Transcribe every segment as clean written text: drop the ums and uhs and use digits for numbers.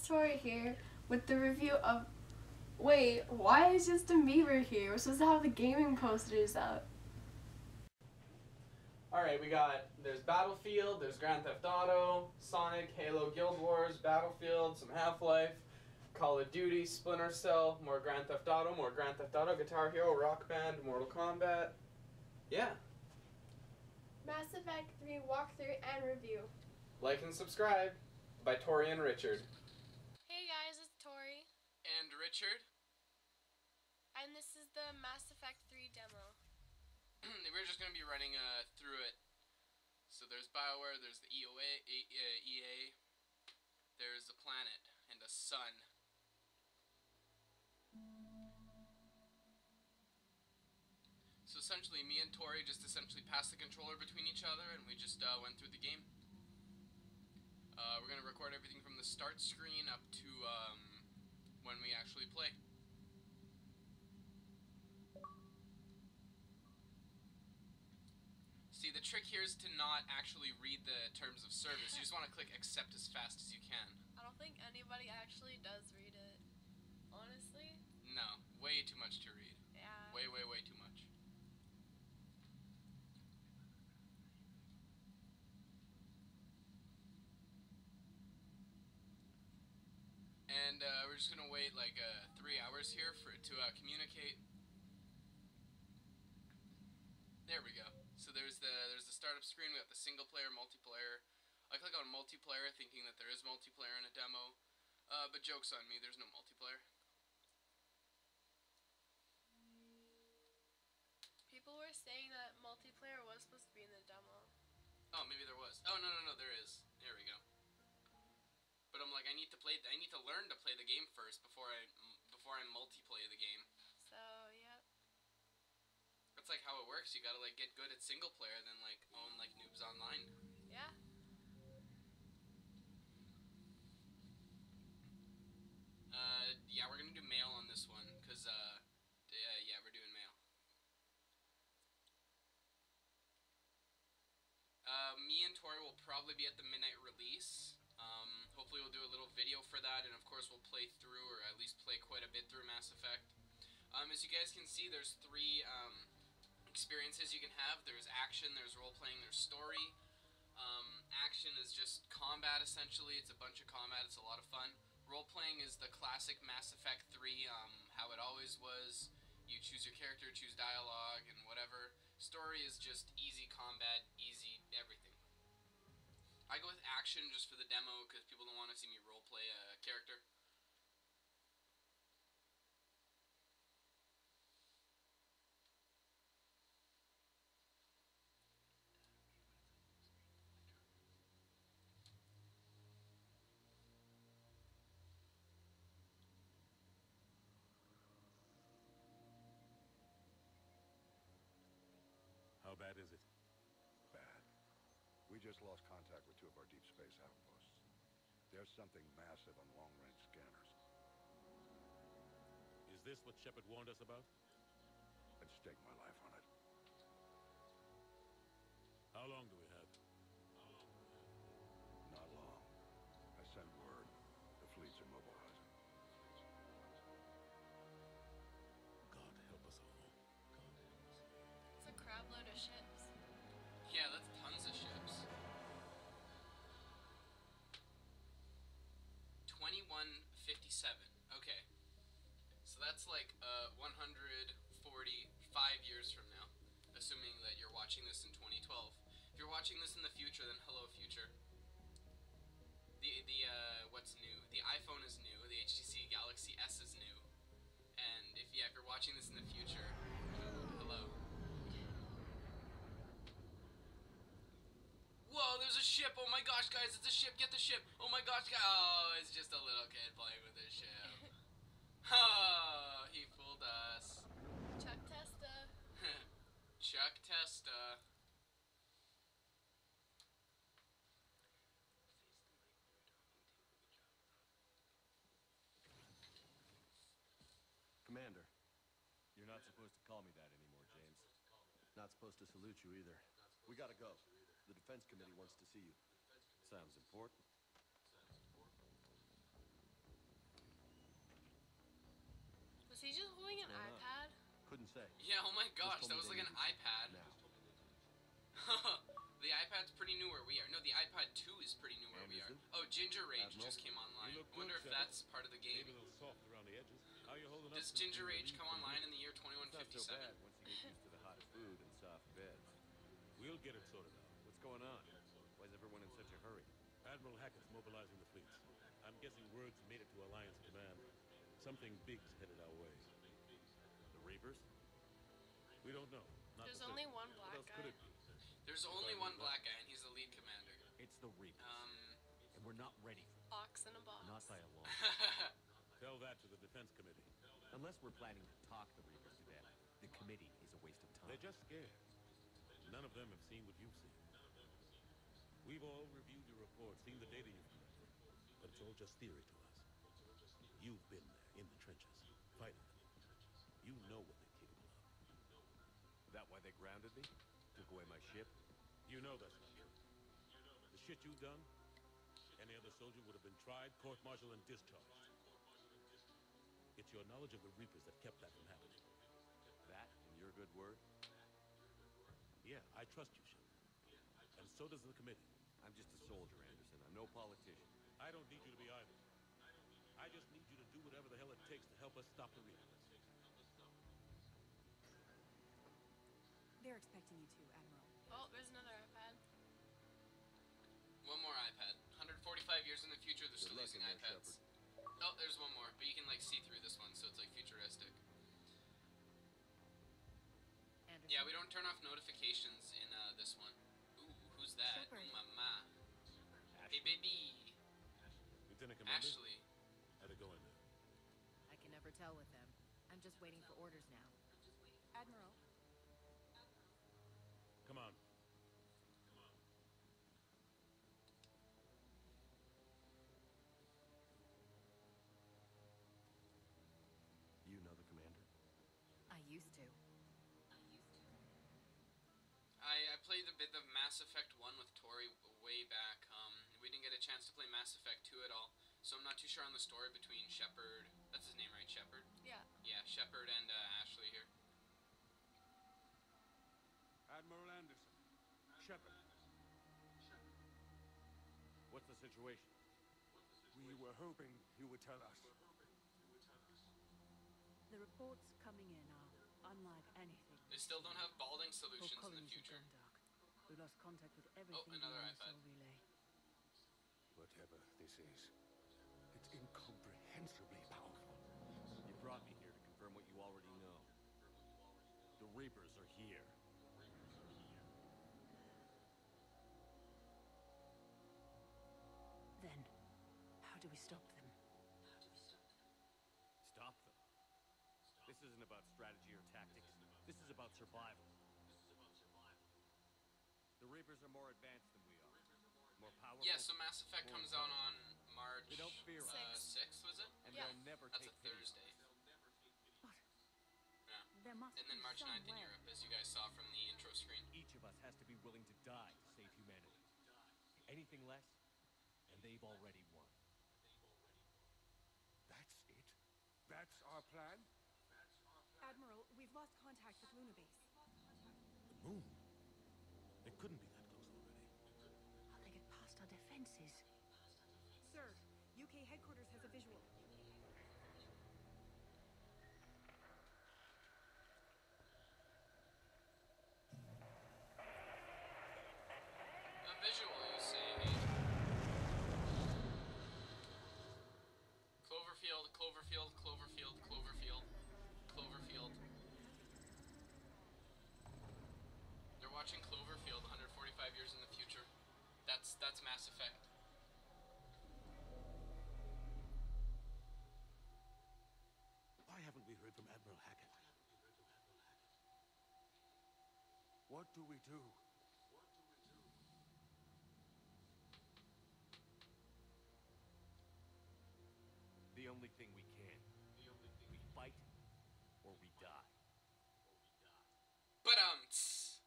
Tori here with the review of... Wait, why is Justin Bieber here? We're supposed to have the gaming posters up. Alright, there's Battlefield, there's Grand Theft Auto, Sonic, Halo, Guild Wars, Battlefield, some Half-Life, Call of Duty, Splinter Cell, more Grand Theft Auto, Guitar Hero, Rock Band, Mortal Kombat. Yeah. Mass Effect 3 walkthrough and review. Like and subscribe by Tori and Richard. Hey guys, it's Tori. And Richard. And this is the Mass Effect 3 demo. We're just going to be running through it. So there's BioWare, there's the EA, there's a planet and a sun. So essentially, me and Tori just passed the controller between each other, and we just went through the game. We're going to record everything from the start screen up to when we actually play. See, the trick here is to not actually read the terms of service. You just want to click accept as fast as you can. I don't think anybody actually does read it. Honestly? No, way too much to read. Yeah. Way too much. And we're just gonna wait like 3 hours here for it to communicate. There we go. So there's the startup screen. We got the single player, multiplayer. I click on multiplayer thinking that there is multiplayer in a demo, but joke's on me, there's no multiplayer. People were saying that multiplayer was supposed to be in the demo. Oh, maybe there was. Oh, no, there is. There we go. But I'm like, I need to learn to play the game first before I multiplayer the game. So, yep. That's like how it works. You gotta like get good at single player, then like own like Noobs Online. Yeah. Yeah, we're gonna do mail on this one, cause yeah, we're doing mail. Me and Tori will probably be at the midnight release. Hopefully we'll do a little video for that, and of course we'll play through, or at least play quite a bit through Mass Effect. As you guys can see, there's 3 experiences you can have. There's action, there's role-playing, there's story. Action is just combat, essentially. It's a bunch of combat. It's a lot of fun. Role-playing is the classic Mass Effect 3, how it always was. You choose your character, choose dialogue, and whatever. Story is just easy combat, easy everything. I go with action just for the demo, because people don't want to see me role-play a character. How bad is it? Bad. We just lost contact with 2 of our deep space outposts. There's something massive on long-range scanners. Is this what Shepard warned us about? I'd stake my life on it. How long do we have? Not long. I sent word. The fleet's immobilizing. God help us all. It's a crab load of ships. Yeah, that's tons of ships. 2157. Okay. So that's like 145 years from now, assuming that you're watching this in 2012. If you're watching this in the future, then hello future. What's new? The iPhone is new, the HTC Galaxy S is new. And if you're watching this in the future, hello. Whoa, there's a ship! Oh my gosh, guys, it's a ship! Get the ship! Oh my gosh, guys! Oh, it's just a little kid playing with his ship. Oh, he fooled us. Chuck Testa. Chuck Testa. Commander, you're not supposed to call me that anymore, James. Not supposed to salute you either. We gotta go. The Defense Committee wants to see you. Sounds important. say? Yeah, oh my gosh, Just that told was me like they an needed iPad. Now. The iPad's pretty new where we are. No, the iPad 2 is pretty new where we are. Anderson? Oh, Ginger Rage Admiral? just came online. You look I wonder good, if Shepard. that's part of the game. Maybe a little soft around the edges. How you holding up? Does since Ginger being Rage relieved come from online duty? in the year It's not so 2157? bad once you get used to the hot food and soft beds. We'll get it sorted out. What's going on? Why is everyone in such a hurry? Admiral Hackett's mobilizing the fleets. I'm guessing word's made it to Alliance Command. Something big's headed our way. The Reapers? We don't know. Not There's for only certain. one What black else could guy. it be? There's only one black guy, and he's the lead commander. It's the Reapers. And we're not ready for Box in a box. Not by a long Tell that to the Defense Committee. Unless we're planning to talk the Reapers to death, the committee is a waste of time. They're just scared. None of them have seen what you've seen. We've all reviewed your report, seen the data you've collected, but it's all just theory to us. You've been there, in the trenches, fighting them. You know what they're capable of. That why they grounded me? Took away my ship? You know that's not true. The shit you've done, any other soldier would have been tried, court-martialed, and discharged. It's your knowledge of the Reapers that kept that from happening. That and your good word? Yeah, I trust you, Shepard. And so does the committee. I'm just a soldier, Anderson. I'm no politician. I don't need you to be either. I just need you to do whatever the hell it takes to help us stop the Reapers. They're expecting you to, Admiral. Oh, there's another iPad. One more iPad. 145 years in the future, they're Good still luck using in there, iPads. Oh, there's one more, but you can like see through this one, so it's like futuristic. Anderson. Yeah, we don't turn off notifications in this one. Ooh, who's that? Shepard. Ooh, mama. Hey, baby. Lieutenant Commander? Ashley. How'd it go in there? I can never tell with them. I'm just waiting for orders now. Admiral, Come on. You know the commander? I used to. I played a bit of Mass Effect 1 with Tori way back. We didn't get a chance to play Mass Effect 2 at all, so I'm not too sure on the story between Shepard. That's his name, right? Shepard? Yeah. Yeah, Shepard and Ashley here. Admiral Anderson. Shepard. What's the situation? We were hoping you would tell us. the reports coming in are unlike anything. They still don't have balding Whole solutions in the colonies have future. gone dark. We lost contact with everything another beyond the iPad. soul relay. Whatever this is, it's incomprehensibly powerful. You brought me here to confirm what you already know. The Reapers are here. Then, how do we stop them? Stop them. This isn't about strategy or tactics. This is about survival. The Reapers are more advanced than we are. More powerful. Yeah, so Mass Effect comes out on March They don't fear us. 6th, was it? And Yeah. they'll never That's take a pity on Thursday. us. But Yeah. there must And then be March 9th in somewhere. Europe, as you guys saw from the intro screen. Each of us has to be willing to die to save humanity. Anything less, and they've already won. That's it? That's our plan? Admiral, we've lost contact with Luna Base. The moon? It couldn't be that close already. How'd they get past our defenses? Sir, UK headquarters has a visual. A visual, you say. Cloverfield, Cloverfield, Cloverfield, Cloverfield, Cloverfield. They're watching Cloverfield 145 years in the future. That's Mass Effect. Why haven't we heard from Admiral Hackett? What do we do? The only thing we can. We fight, or we die. But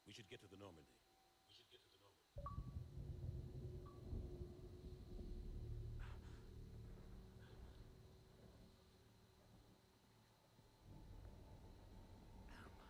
We should get to the Normandy. Oh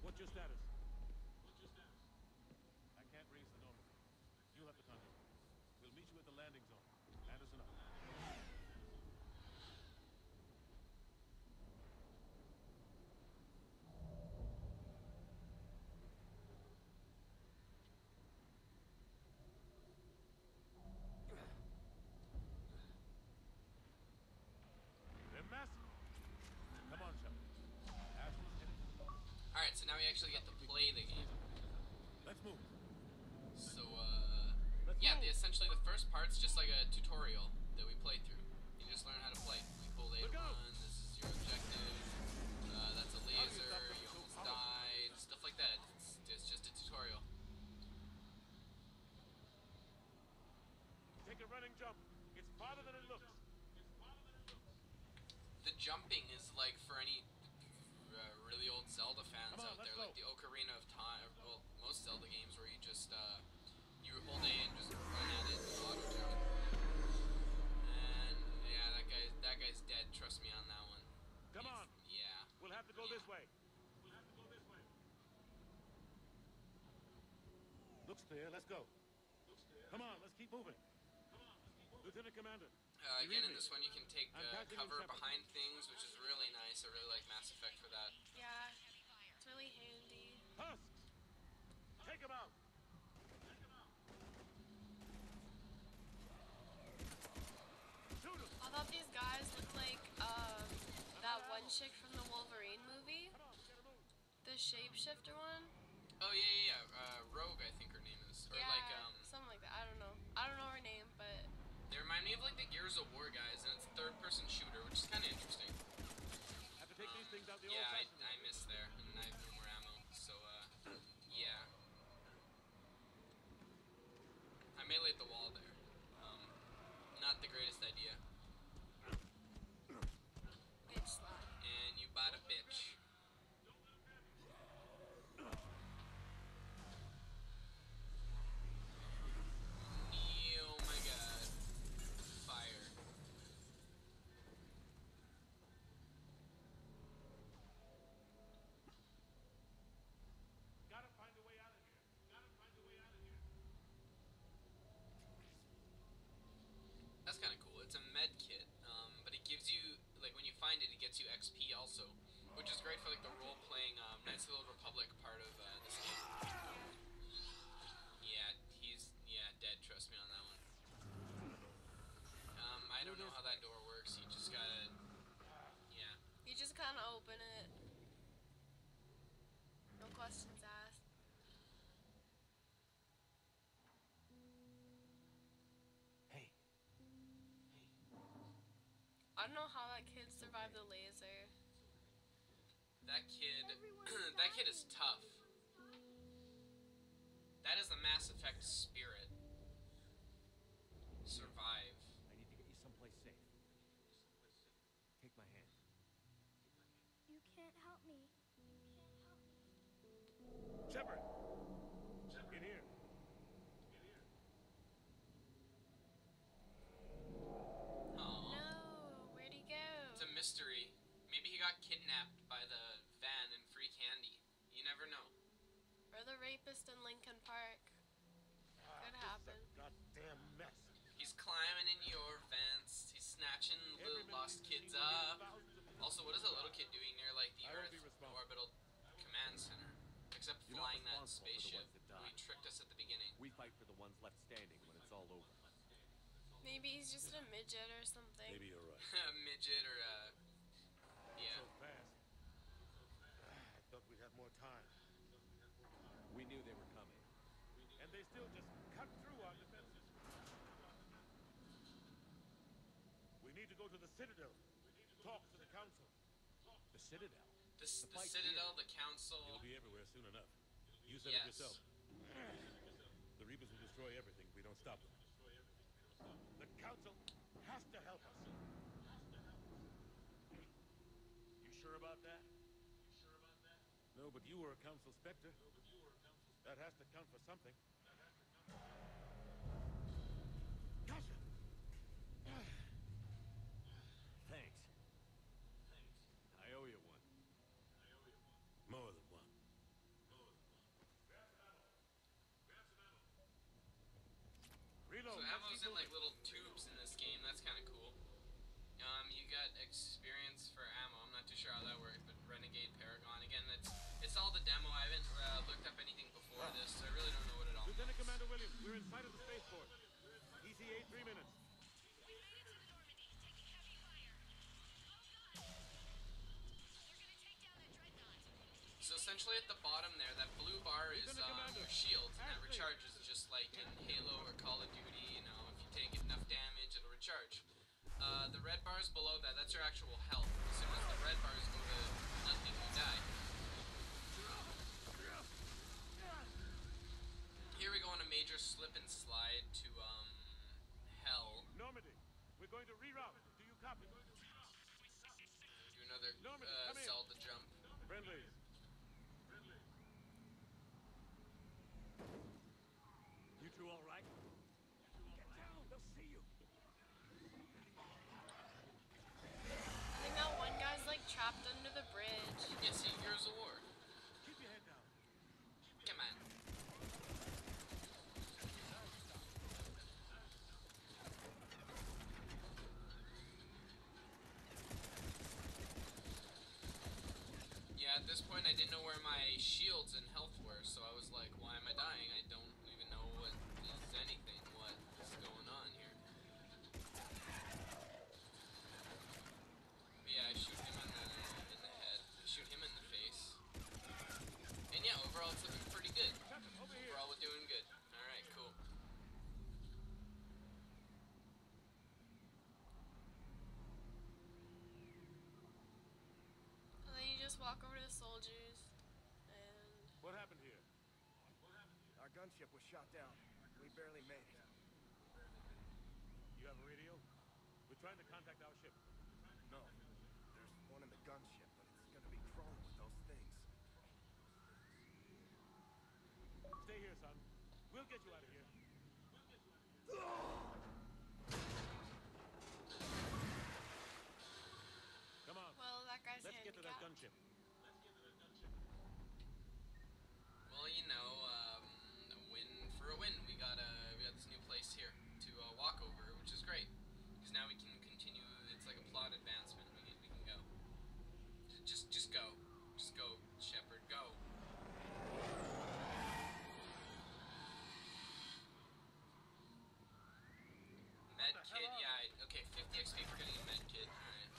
What's your status? I can't raise the normal. You'll have to contact me. We'll meet you at the landing zone. Anderson up. They're massive. Come on, Shepard. Ashton's headed to the bar. Alright, so now we actually get to play the game. Let's move. So, yeah, essentially the first part's just like a tutorial that we play through. You just learn how to play. We pull A1, this is your objective, that's a laser, you almost died, stuff like that. It's just a tutorial. Take a running jump. It's farther than it looks. The jumping is like for any really old Zelda fans Come on, out there, let's like the Ocarina of Time, well, most Zelda games where you just, you hold A and just run at it and auto jump. And yeah, that guy's dead. Trust me on that one. Come on. Yeah. We'll have to go this way. Looks clear. Let's go. Come on, let's keep moving. Lieutenant Commander. Again, in this one, you can take passing cover in Shepard. behind things, which is really nice. I really like Mass Effect for that. Yeah, it's really handy. Husks! Take him out! Shoot him! I thought these guys looked like that one chick from the Wolverine movie, Come on, we gotta move. the shapeshifter one. Oh yeah. Rogue, I think her name is, or Yeah, like something like that. I don't know her name, but they remind me of like the Gears of War guys, and it's a third-person shooter, which is kind of interesting. Have to take these things out the Yeah, old-fashioned I missed there, and I have no more ammo, so yeah. I meleeed the wall there. Not the greatest idea. bitch slap. And you bought a bitch. Oh my god. Fire. Gotta find a way out of here. That's kind of cool. It's a med kit, but it gives you, like, when you find it, it gets you XP also, which is great for, like, the role-playing Knights of the Old Republic part of this game. Yeah, he's, dead, trust me on that one. I don't know how that door works. You just gotta, yeah. You just kind of open it. No questions asked. Hey. I don't know how that kid survived the laser. That kid, that kid is tough. That is the Mass Effect spirit. Survive. I need to get you someplace safe. Take my hand. You can't help me. Shepard! In here. Aww. No, where'd he go? It's a mystery. Maybe he got kidnapped by the van and free candy. You never know. Or the rapist in Lincoln Park. Could happen. Goddamn mess. He's climbing in your vents. He's snatching little lost kids up. Also, what is that little kid doing near, like, the I won't Earth be responsible. Orbital Command Center? Except You're not flying that responsible for the spaceship. ones that die. He tricked us at the beginning. We fight for the ones left standing when it's all over. Maybe he's just a midget or something. Maybe you're right. A midget or a... Yeah. So fast. I thought we'd have more time. We knew they were coming. And they still just cut through our defenses. We need to go to the Citadel. Talk to the Council. The Citadel. The fight's Citadel, here. the Council... It'll be everywhere soon enough. You said it yourself. The Reapers will destroy everything if we don't stop them. The Council has to help us. You sure about that? No, but you were a Council Spectre. That has to count for something. Gotcha! Thanks. I owe you one. More than one. installed the demo. I haven't looked up anything before this, so I really don't know what it all means. Lieutenant Commander Williams, we're in sight of the spaceport. ETA 3 minutes. We made it to the Normandy, taking heavy fire. Oh god! They're gonna take down that dreadnought. So essentially at the bottom there, that blue bar is your shields, and that recharges just like in Halo or Call of Duty. You know, if you take enough damage, it'll recharge. The red bars below that, that's your actual health. As soon as the red bars go to nothing, you die. Here we go on a major slip and slide to, hell. Normandy, we're going to reroute. Do you copy? Do another, Normandy, come in. Zelda jump. Friendlies. You two all right? Get down, they'll see you. I think that one guy's like trapped under the bridge. Yeah, see, here's a war. Keep your head down. Come on. Yeah, at this point I didn't know where my shields and health were, so I was like, why am I dying? I don't even know what is anything, what is going on here. But yeah, I shoot him in the head, I shoot him in the face. And yeah, overall it's looking pretty good. Overall we're doing good. Alright, cool. And then you just walk over to the soldiers and What happened here? Our gunship was shot down. We barely made it. You have a radio? We're trying to contact our ship. No. There's one in the gunship, but it's gonna be crawling with those things. Stay here, son. We'll get you out of here. Come on. well, that guy's Let's get to that handicapped. gunship. Well, you know, a win for a win. We got this new place here to walk over, which is great. Because now we can continue, it's like a plot advancement. We can go. Just go. Just go, Shepard, go. Med kit, yeah, okay, 50 XP for getting a med kit, alright.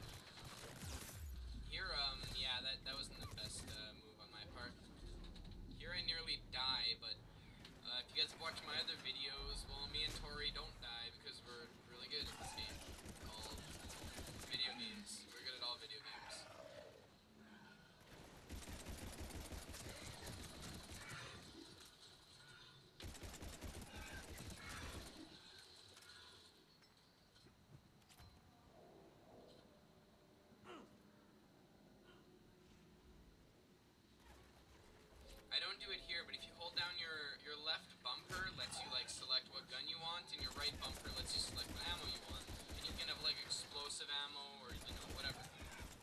Here, yeah, that wasn't the best move on my part. Here I nearly die, but if you guys have watched my other videos, well, me and Tori don't die because we're really good at this game called video games. We're good at all video games. I don't do it here, but if you hold down your left bumper, lets you like select what gun you want, and your right bumper lets you select what ammo you want. And you can have like explosive ammo or you know whatever.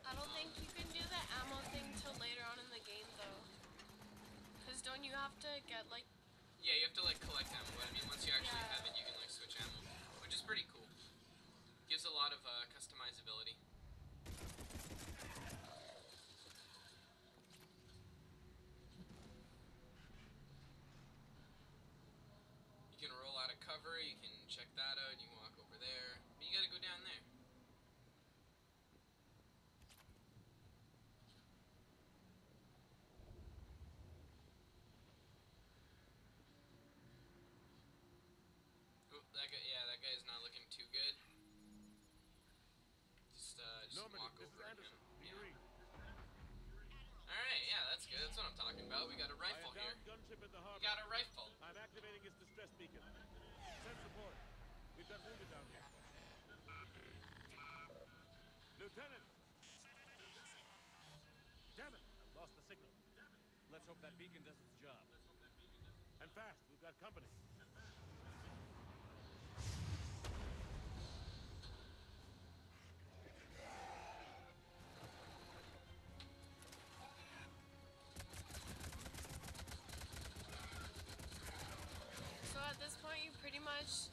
I don't think you can do the ammo thing till later on in the game though. Cause don't you have to get like Yeah, you have to like collect ammo, but I mean once you actually Yeah. have it, you can like switch ammo, which is pretty cool. Gives a lot of customizability. You can roll out of cover, you can check that out, you can walk over there, but you gotta go down there. Oh, that guy, yeah, that guy's not looking too good. Just Normandy, walk this is over him. Anderson. Do you Yeah. read? Alright, yeah, that's good, that's what I'm talking about. We got a rifle I here. am down gunship at the We harbor. got a rifle. I'm activating its distress beacon. Send support. We've got wounded down here. Lieutenant! Damn it! I've lost the signal. Let's hope that beacon does its job. And fast. We've got company. so at this point you pretty much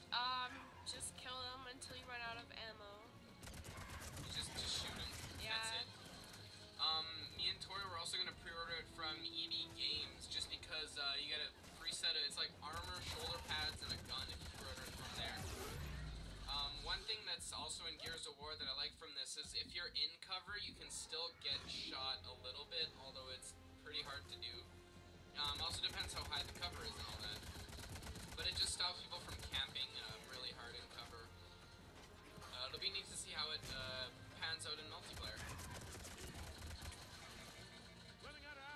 just kill them until you run out of ammo. You just shoot him. Yeah. That's it. Me and Tori were also gonna pre-order it from EB cover, you can still get shot a little bit, although it's pretty hard to do. Also depends how high the cover is and all that. But it just stops people from camping really hard in cover. It'll be neat to see how it pans out in multiplayer.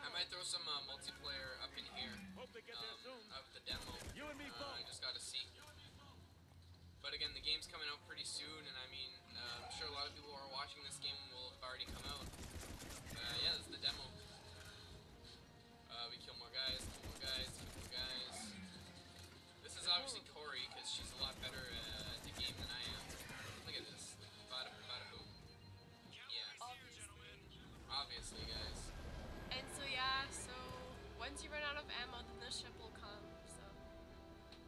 I might throw some multiplayer up in here of the demo. I just gotta see. But again, the game's coming out pretty soon, and I mean, I'm sure a lot of people who are watching this game will have already come out. Yeah, this is the demo. We kill more guys, kill more guys, kill more guys. This is obviously Tori, because she's a lot better at the game than I am. Look at this. Bada bada boom. Yeah. Obviously, guys. And so yeah, so once you run out of ammo, then the ship will come.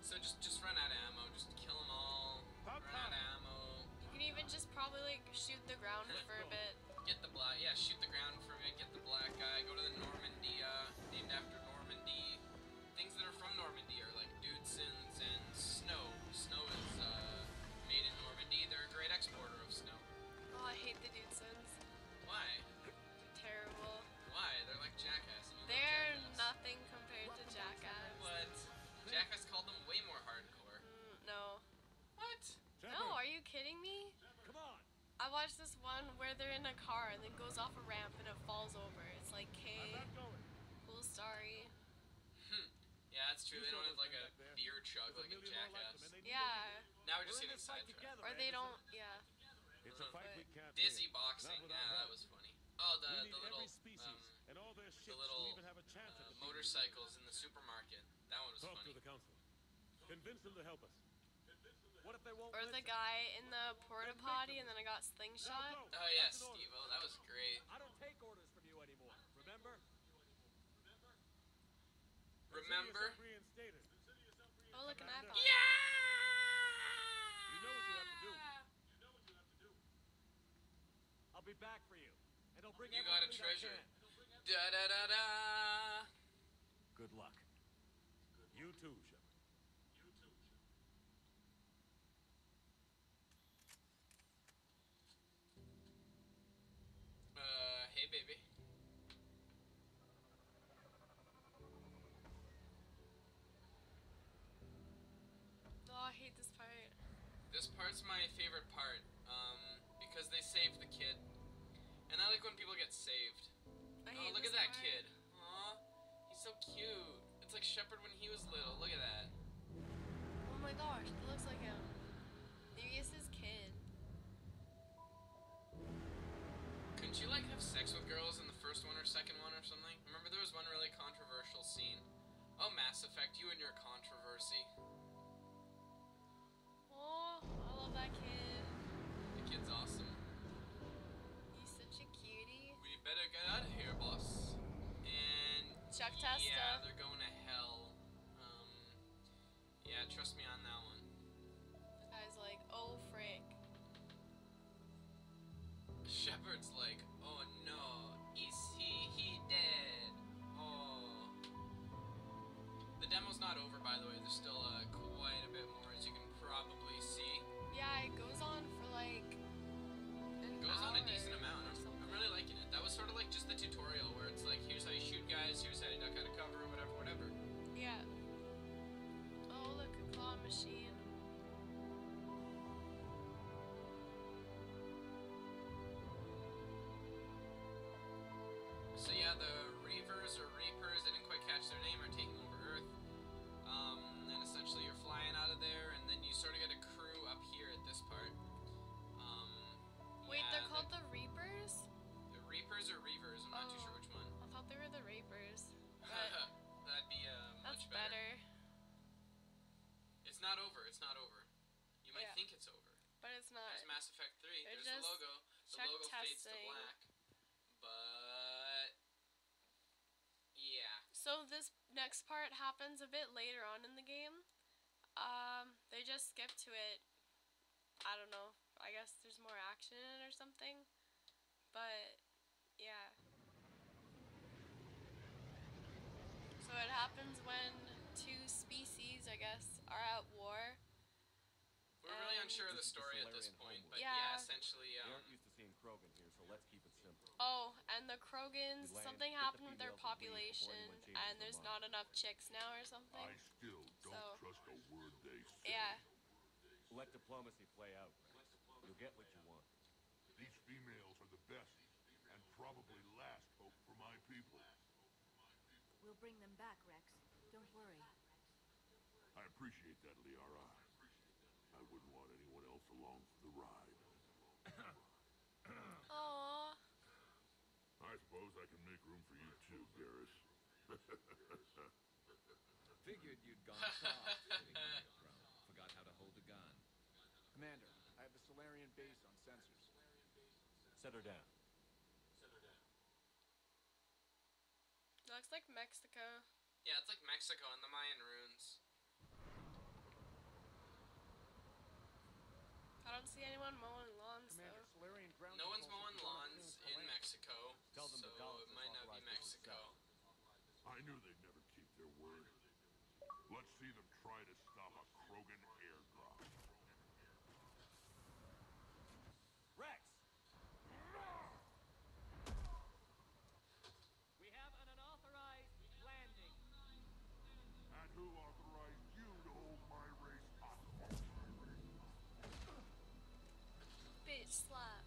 So just run out of ammo. Just kill them all. Run out of ammo. You can even just probably like shoot the ground for a bit. Get the black. Yeah, shoot the ground for a bit. Get the black guy. Go to the Normandy. Named after Normandy. Things that are from Normandy are like Dudesons and snow. Snow is made in Normandy. They're a great exporter of snow. Oh, I hate the Dudesons. Why? Terrible. Why? They're like Jackass. They're nothing compared to Jackass. What? Jackass called them way more hardcore. No. What? No, are you kidding me? Come on. I watched this one where they're in a car and then goes off a ramp and it falls over. It's like, okay, cool story. Yeah, that's true. They don't have like a beer chug like in Jackass. Yeah. Now we're just getting sidetracked. Or they don't, yeah. It's a fight we can't Dizzy win. boxing. Not without Yeah, that help. was funny. Oh, We the need little every species and all their ships little, to even have a chance at defeating motorcycles in the supermarket. That one was them. Talk funny. to the council. Convince them to help us. What if they won't Or the listen? guy in the porta potty and then I got slingshot. Oh yes, Steve-O, that was great. I don't take orders from you anymore. Remember? Remember? Reinstated. Oh, look, an iPod. Yeah! You know what you have to do. I'll be back for you. And I'll bring You got a every fleet I treasure. can. Da da da da. Good luck. You too, Shepard. Hey baby. Oh, I hate this part. This part's my favorite part, because they saved the kid. And I like when people get saved. I Oh, hate look this at that part. kid. Aw, he's so cute. It's like Shepard when he was little. Look at that. Oh my gosh, it looks like him. Maybe it's his kid. Couldn't you like have sex with girls in the first one or second one or something? Remember there was one really controversial scene. Oh, Mass Effect, you and your controversy. Oh, I love that kid. The kid's awesome. He's such a cutie. We better get out of here, boss. And Chuck yeah, Testa. they're going to hell. Yeah, trust me on that one. The guy's like, oh frick. Shepard's like, oh no, is he dead? Oh. The demo's not over, by the way. There's still quite a bit more, as you can probably see. Yeah, it goes on for like an Goes on a hour decent amount. or something. I'm really liking it. That was sort of like just the tutorial, where it's like, here's how you shoot guys, here's how you duck out of cover, whatever. Yeah. Oh, look, a claw machine. So yeah, the Reavers or Reapers, I didn't quite catch their name, are taking over Earth. And essentially you're flying out of there, and then you sort of get a crew up here at this part. Wait, Yeah, they're called the Reapers? the Reapers or Reavers, I'm not too Oh. sure which one. I thought they were the Rapers. But That'd be that's much better. better. It's not over, it's not over. You might Yeah. think it's over. But it's not. There's Mass Effect 3, They're there's the just logo. The check logo fades to testing. black. But yeah. So this next part happens a bit later on in the game. They just skip to it. I don't know. I guess there's more action in it or something. But yeah. So it happens when two species, I guess, are at war. We're really And- unsure of the This is the story at this Solarian point, homeworld. but yeah, Yeah. essentially, They aren't used to seeing Krogan here, so let's keep it simple. And the Krogans, We land, something get the happened with their females and leave before population, anyone changes and their there's mind. not enough chicks now or something. I still don't So- trust a word they say. Yeah. Let diplomacy play out, Rex. You'll get what you want. These females are the best and probably last hope for my people. We'll bring them back, Rex. Don't worry. I appreciate that, Liara. I wouldn't want anyone else along for the ride. Aww. I suppose I can make room for you too, Garrus. Figured you'd gone soft sitting on your throne. Forgot how to hold a gun. Commander, I have the Solarian base on sensors. Set her down. Looks like Mexico. Yeah, it's like Mexico and the Mayan ruins. I don't see anyone mowing lawns Commander, though. Solarian ground No one's controls mowing have blown up lawns Phoenix in land. Mexico, Tell them so the Daleks it might not be authorized this Mexico. I knew they'd never keep their word. Let's see them try to stop a Krogan airdrop. Rex! We have an unauthorized landing. And who authorized you to hold my race hostage? Bitch slap.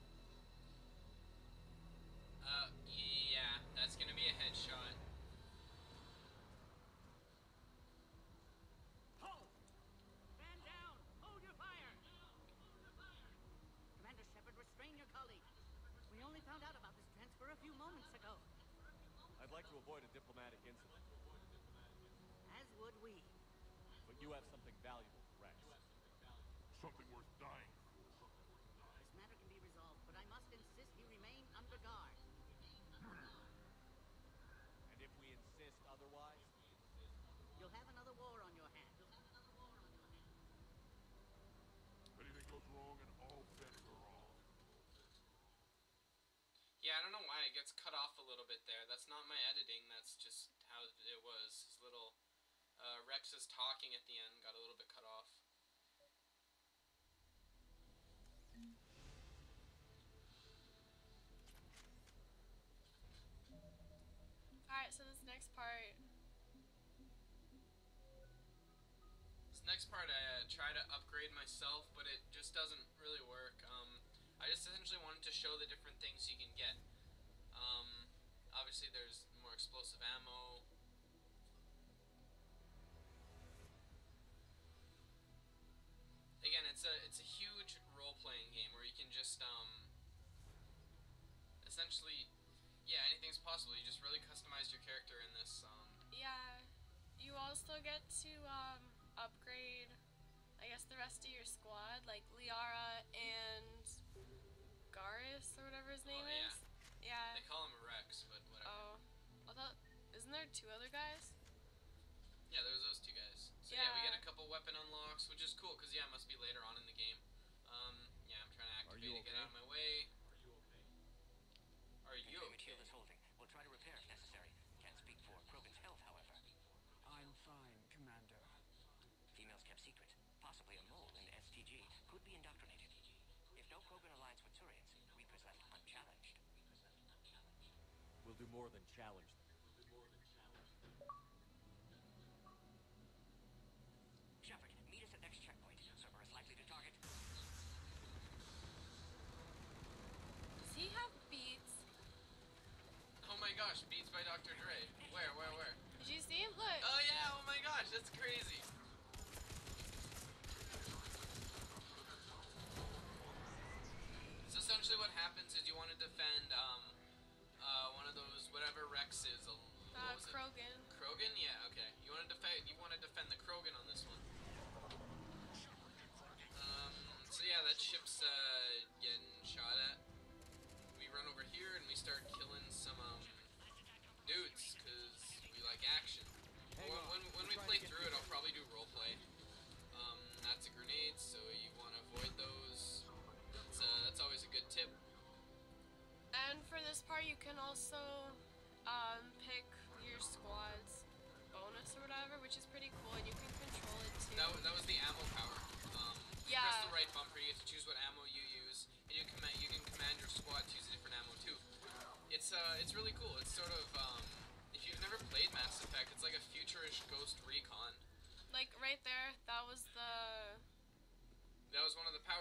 Yeah, that's gonna be a headshot. Hold! Man down! Hold your fire! Commander Shepard, restrain your colleague. We only found out about this transfer a few moments ago. I'd like to avoid a diplomatic incident, As would we. but you have something valuable for Rex. Something worth dying for. This matter can be resolved, but I must insist he remain under guard. And if we insist otherwise, You'll have another war on your hands. Anything goes wrong and all bets are off. Yeah, I don't know why it gets cut off a little bit there. That's not my editing, that's just how it was. His little, Rex's talking at the end got a little bit cut off. Alright, so this next part. This next part I try to upgrade myself, but it just doesn't really work. I just essentially wanted to show the different things you can get. Obviously there's more explosive ammo. Again, it's a huge role-playing game where you can just essentially, yeah, anything's possible. You just really customize your character in this. Yeah. You also get to upgrade, I guess, the rest of your squad, like Liara and Garrus or whatever his name yeah. is. Yeah. They call him Rex, but whatever. Oh. I thought, isn't there two other guys? Yeah, there's those two guys. So yeah, we Yeah. get a couple weapon unlocks, which is cool, because yeah, it must be later on in the game. Yeah, I'm trying to activate you it, get okay? out of my way. Are you Containment okay? shield is holding. We'll try to repair if necessary. Can't speak for Krogan's health, however. I'm fine, Commander. Females kept secret. Possibly a mole in STG. Could be indoctrinated. If no Krogan aligns with Turians, we present unchallenged. we'll do more than challenge them. Shepard, meet us at next checkpoint. Server is likely to target. Does he have beats? Oh my gosh, Beats by Dr. Dre. Where? Did you see him? Look. Oh yeah, oh my gosh, that's crazy. So essentially what happens is you want to defend, one of those, whatever Rex is. What was it? Krogan. Krogan? Yeah, okay. You want to defend the Krogan on this one. So yeah, that ship's, getting shot at. We run over here and we start killing some, dudes, because we like action. When we play through it, I'll probably do roleplay. That's a grenade, so you want to avoid those. That's always a good tip. And for this part, you can also pick your squad's bonus or whatever, which is pretty cool, and you can control it too. That was the ammo power. You Yeah. press the right bumper, you get to choose what ammo you use, and you can command your squad to use a different ammo too. It's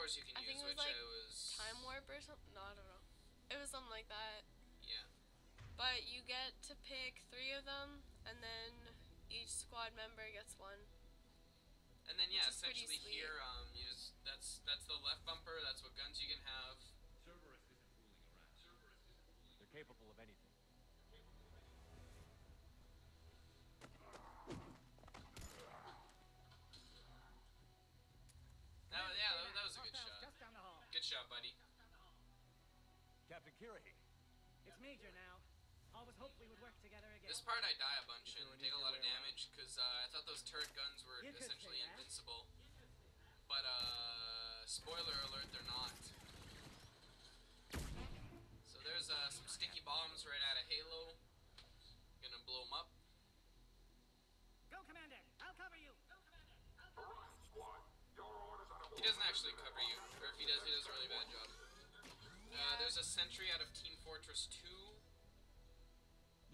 powers you can I think use, it was which like I was... time warp or something. No, I don't know. It was something like that. Yeah. But you get to pick 3 of them, and then each squad member gets one. And then yeah, Which is pretty essentially sweet. here, that's the left bumper. That's what guns you can have. Cerberus isn't fooling around. They're capable of anything. That was a good shot. Just down the hall. Good shot, buddy. Captain Kirahi. It's Major now. Always hoped we would work together again. This part I die a bunch and take a lot of damage because I thought those turret guns were essentially invincible. But spoiler alert, they're not. So there's some sticky bombs right out of Halo. Gonna blow them up. Go, Commander. I'll cover you. He doesn't actually cover you, or if he does a really bad job. There's a sentry out of Team Fortress 2.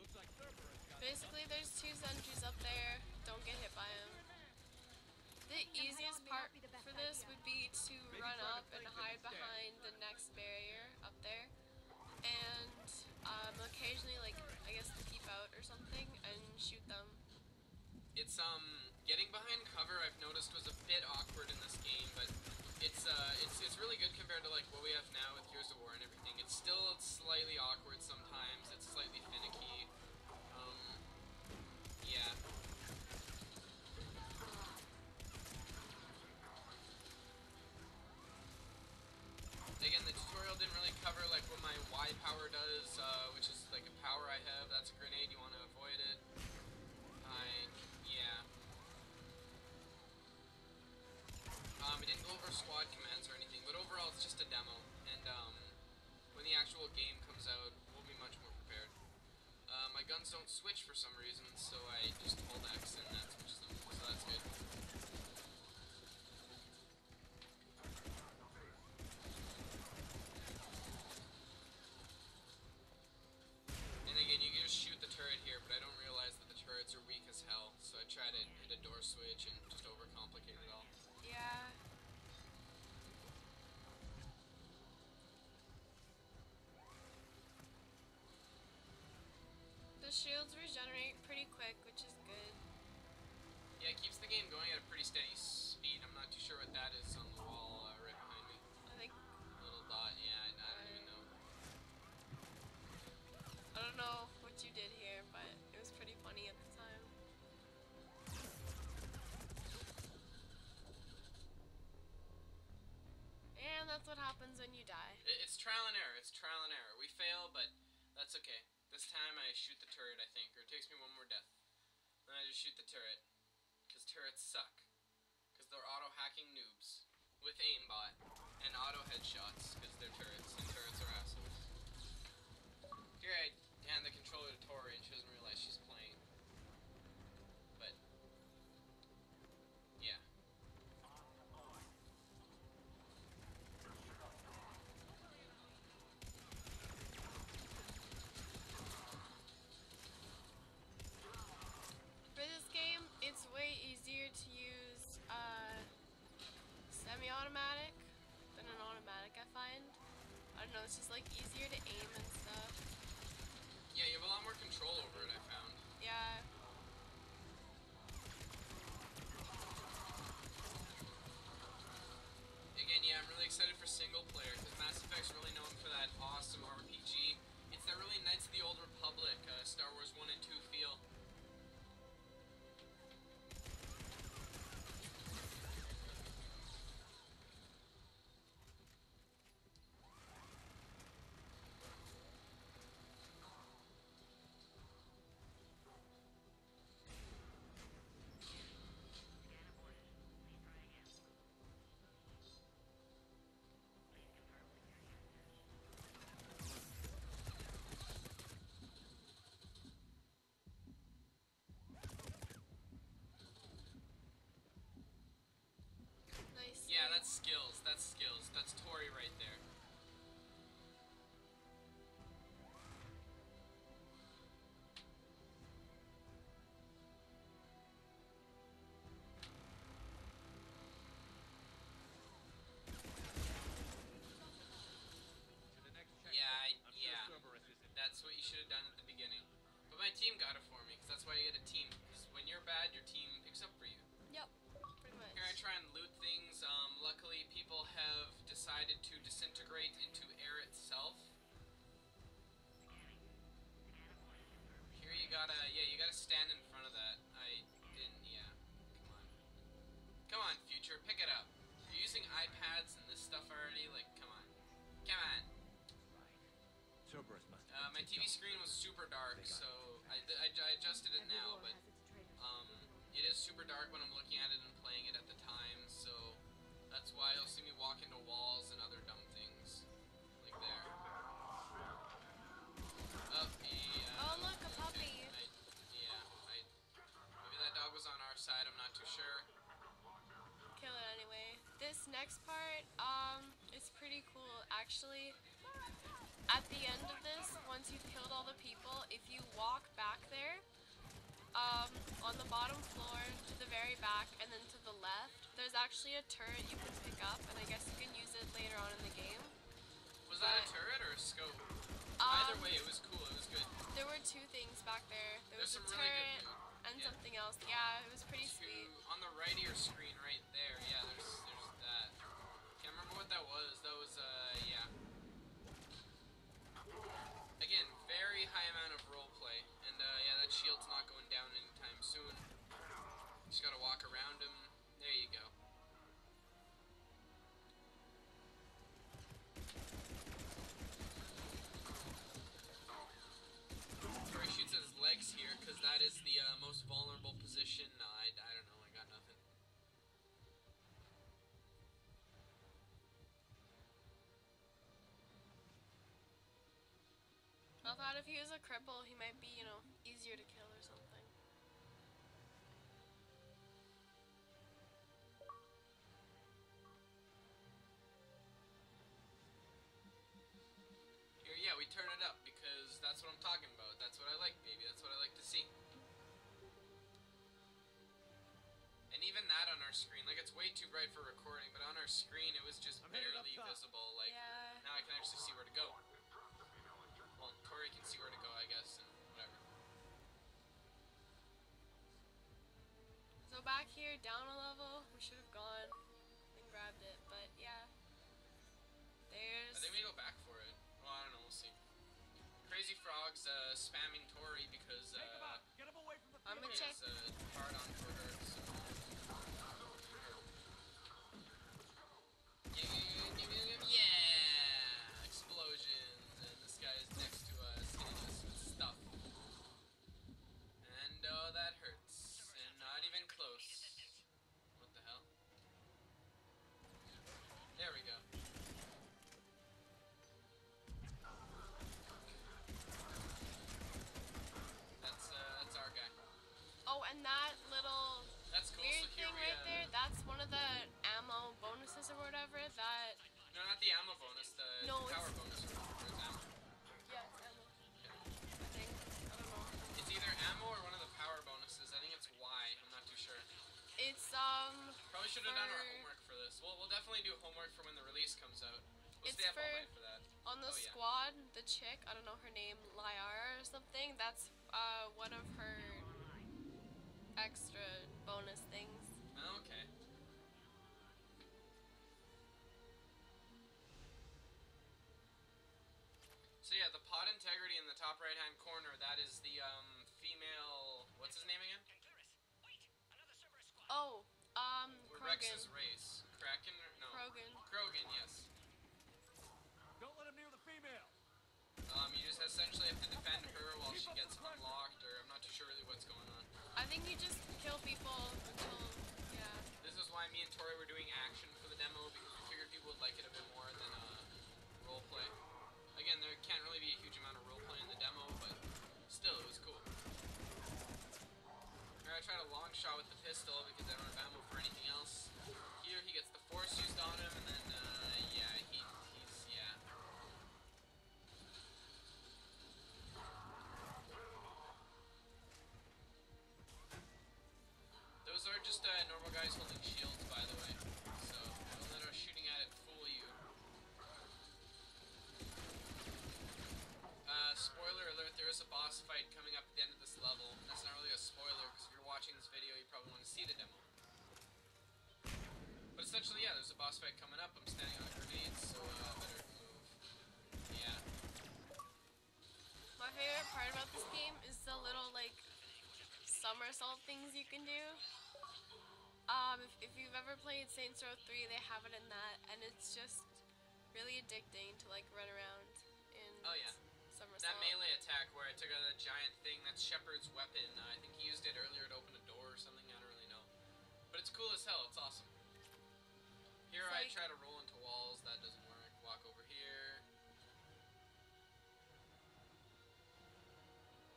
Looks like Cerberus got Basically, there's 2 sentries up there. Don't get hit by them. The easiest part for this would be to run up and hide behind the next barrier up there, and occasionally, like, I guess peep out or something and shoot them. It's getting behind cover I've noticed was a bit awkward in this game, but it's really good compared to like what we have now with Gears of War and everything. It's still slightly awkward sometimes. It's slightly finicky. Yeah. Again, the tutorial didn't really cover like what my Y power does, which is like a power I have. That's a grenade. You want to avoid it. Yeah. It didn't go over squad commands or anything, but overall it's just a demo. And when the actual game comes out, we'll be much more prepared. My guns don't switch for some reason, so I just hold X and that switches them. So that's good. And again, you can just shoot the turret here, but I don't realize that the turrets are weak as hell, so I try to hit a door switch and just overcomplicate it all. Yeah. The shields regenerate pretty quick, which is good. Yeah, it keeps the game going at a pretty steady speed. I'm not too sure what that is on the wall right behind me. I think... Little dot, yeah, I don't even know. I don't know what you did here, but it was pretty funny at the time. And that's what happens when you die. It's trial and error, We fail, but that's okay. This time I shoot the turret, I think, or it takes me one more death. Then I just shoot the turret. Because turrets suck. Because they're auto-hacking noobs. With aimbot. And auto-headshots, because they're turrets, and turrets are assholes. Here I hand the controller to Tori, and she doesn't realize she's playing. But, yeah. For this game, it's way easier to use semi-automatic than an automatic, I find. I don't know, it's just like easier to aim and stuff. Yeah, you have a lot more control over it, I found. Yeah. Again, yeah, I'm really excited for single player, because Mass Effect's really known for that awesome RPG. It's that really Knights of the Old Republic, Star Wars 1 and 2 feel. to disintegrate into air itself. Here you gotta, you gotta stand in front of that. I didn't, come on. Come on, future, pick it up. You're using iPads and this stuff already, like, come on. Come on. Cerberus must My TV screen was super dark, so I adjusted it now, but it is super dark when I'm looking at it and playing it at the time, so that's why you'll see me walk into walls and other dumb things, like there. Oh, look, a puppy. Maybe that dog was on our side, I'm not too sure. Kill it anyway. This next part, is pretty cool, actually. At the end of this, once you've killed all the people, if you walk back there, on the bottom floor to the very back and then to the left, there's actually a turret you can pick up, and I guess you can use it later on in the game. Was that a turret or a scope? Either way, it was cool, it was good. There were two things back there. There was There's a some really turret good loot. and something else. Yeah, it was pretty sweet. On the right of your screen right there, there's that. Can't remember what that was. That was, Again, very high amount of roleplay, and that shield's not going down anytime soon. Just gotta walk around him. There you go. Tori shoots at his legs here, because that is the most vulnerable position. No, I don't know, I got nothing. I thought if he was a cripple, he might be, easier to kill or something. Here, we turn it up, because that's what I'm talking about. That's what I like, baby. That's what I like to see. And even that on our screen, like, it's way too bright for recording, but on our screen, it was just barely visible. Like, now I can actually see where to go. Well, Tori can see where to go, I guess, and whatever. So back here, down a level, we should have gone and grabbed it, but yeah. I think we go back for it. Well, I don't know, we'll see. Crazy Frog's spamming Tori because Get him away from the I'm a check. hard on for her, so. Yeah! Explosions, and this guy's next to us, hitting us with stuff. And that hurts. And not even close. What the hell? There we go. That's our guy. Oh, and that little That's cool. weird So here thing we right there, that's one of the ammo bonuses or whatever that... No, not the ammo bonus, the power bonus. Where's ammo? Yeah, it's ammo. I think. I don't know. It's either ammo or one of the power bonuses. I think it's Y. I'm not too sure. It's, Probably should have done our homework for this. We'll definitely do homework for when the release comes out. We'll stay up all night for that. On the squad, the chick, I don't know her name, Liara or something, that's, one of her extra bonus things. Okay. So yeah, the pod integrity in the top right hand corner, that is the female, what's his name again? Oh, Krogan. Rex's race. Kraken? No. Krogan, yes. Don't let him near the female. You just essentially have to defend her while she gets unlocked, or I'm not too sure really what's going on. I think you just kill people until, This is why me and Tori were doing action for the demo, because we figured people would like it a bit more than roleplay. Again, there can't really be a huge amount of roleplay in the demo, but still, it was cool. Here I tried a long shot with the pistol because I don't have ammo for anything else. Here he gets the force used on him, and then, about this game is the little like somersault things you can do. If you've ever played Saints Row 3, they have it in that, and it's just really addicting to like run around in Oh yeah. somersault. That melee attack where I took out that giant thing, that's Shepard's weapon. I think he used it earlier to open a door or something, I don't really know. But it's cool as hell, it's awesome. Here I try to roll into walls, that doesn't work. Walk over here.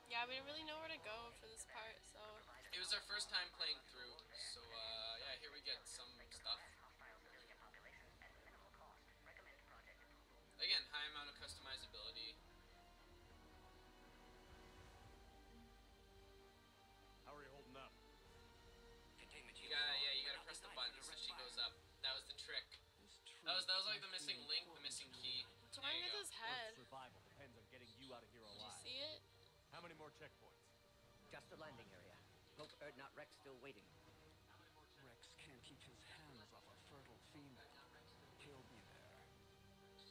Yeah, we didn't really know where to go for this part, so... It was our first time playing through, so yeah, here we get some stuff. Again, high amount of customizability. How are you holding up? Containment You gotta press the button so she goes up. That was the trick. That was like the missing link, the missing key. What's wrong with his head? Survival depends on getting you out of here Did you alive. see it? How many more checkpoints? Just the landing area. Hope not Rex still waiting. Rex can't keep his hands off a fertile female. He'll be there.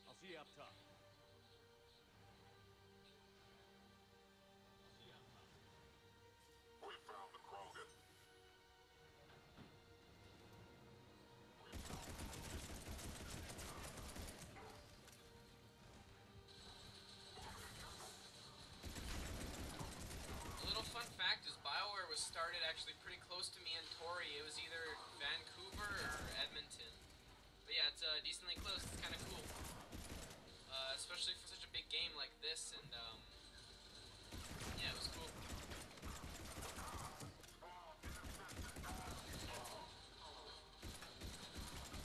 I'll see you up top. We found the Krogan. A little fun fact is BioWare was started actually pretty close to me and Tori. It was either Vancouver or Edmonton. But yeah, it's decently close. It's kind of cool. Especially for such a big game like this, and yeah, it was cool.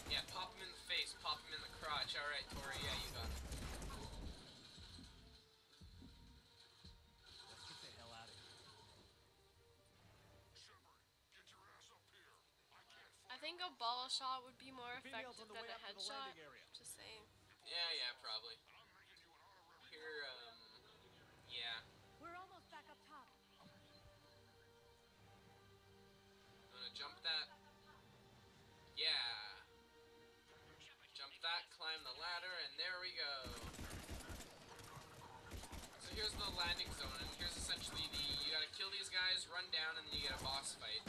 Yeah, pop him in the face, pop him in the crotch. Alright, Tori, yeah, you got it. Let's get the hell out of here. I think a ball shot would be more Females effective on the than way a up to the headshot. landing area. Just saying. Yeah, probably. Here, yeah. We're almost back up top. I'm gonna jump that. Yeah. Jump that, climb the ladder, and there we go. So here's the landing zone, and here's essentially you gotta kill these guys, run down, and then you get a boss fight.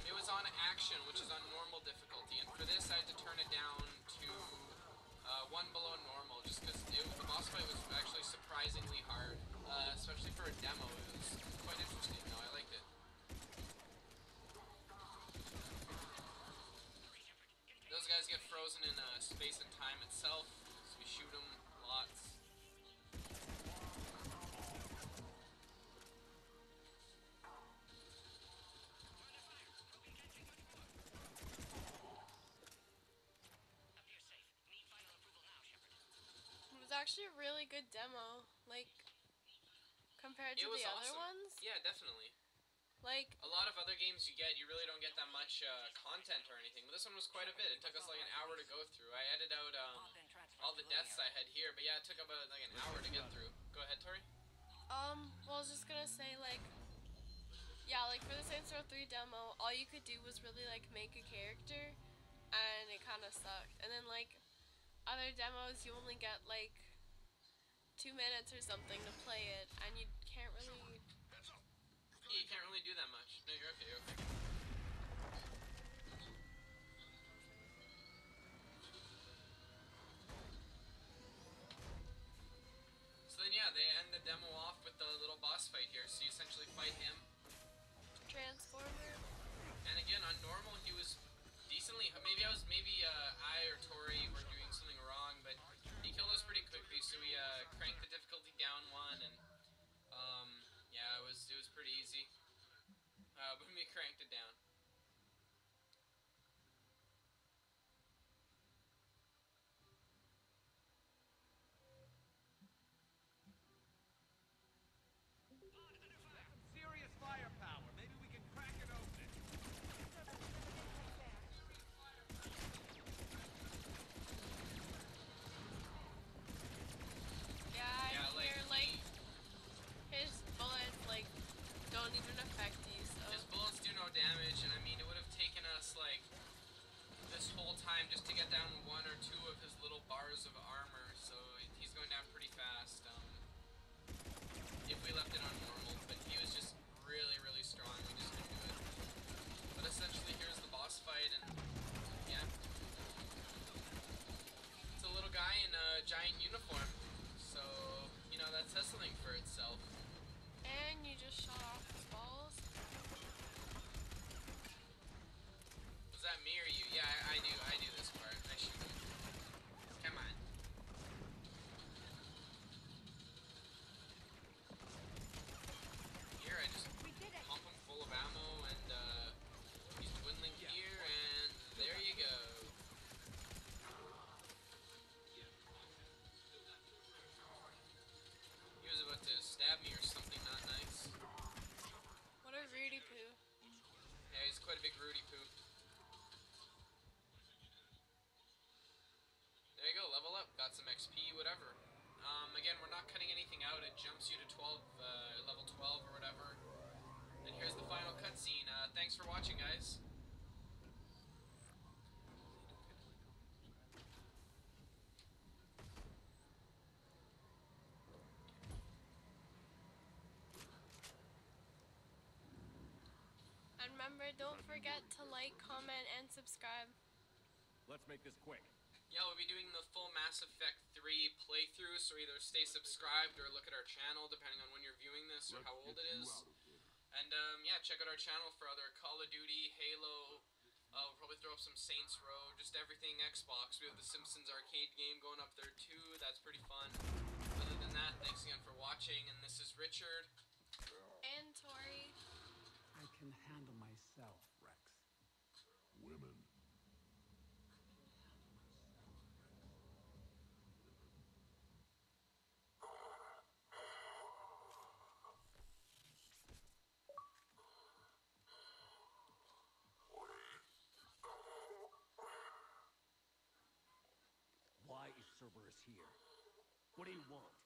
It was on action, which is on normal difficulty, and for this I had to turn it down to 1 below normal, just because the boss fight was actually surprisingly hard, especially for a demo. It was quite interesting, though. I liked it. Those guys get frozen in space and time itself, so we shoot them lots. It was actually a really good demo, like, compared to It was the other awesome. ones. Yeah, definitely. Like, A lot of other games you really don't get that much content or anything, but this one was quite a bit. It took us like an hour to go through. I edited out all the deaths I had here, but yeah, it took about like an hour to get through. Go ahead, Tori. well, I was just gonna say, like, yeah, like, for the Saints Row 3 demo, all you could do was really, like, make a character, and it kind of sucked. And then, like, other demos, you only get, like, 2 minutes or something to play it, and you can't really... Yeah, you can't really do that much. No, you're okay, you're okay. So then, yeah, they end the demo off with the little boss fight here. So you essentially fight him. Transformer. And again, on normal, he was decently. Maybe I or Tori were doing something wrong, but he killed us pretty quickly. So we cranked the difficulty down one, and yeah, it was pretty easy. When we cranked it down. Serious firepower. Maybe we can crack it open. thanks for watching, guys. And remember, don't forget to like, comment, and subscribe. Let's make this quick. Yeah, we'll be doing the full Mass Effect 3 playthrough, so either stay subscribed or look at our channel, depending on when you're viewing this or how old it is. And, yeah, check out our channel for other Call of Duty, Halo, we'll probably throw up some Saints Row, just everything Xbox. We have the Simpsons arcade game going up there, too. That's pretty fun. Other than that, thanks again for watching, and this is Richard. And Tori. I can handle myself, Rex. Women. Why is Cerberus here? What do you want?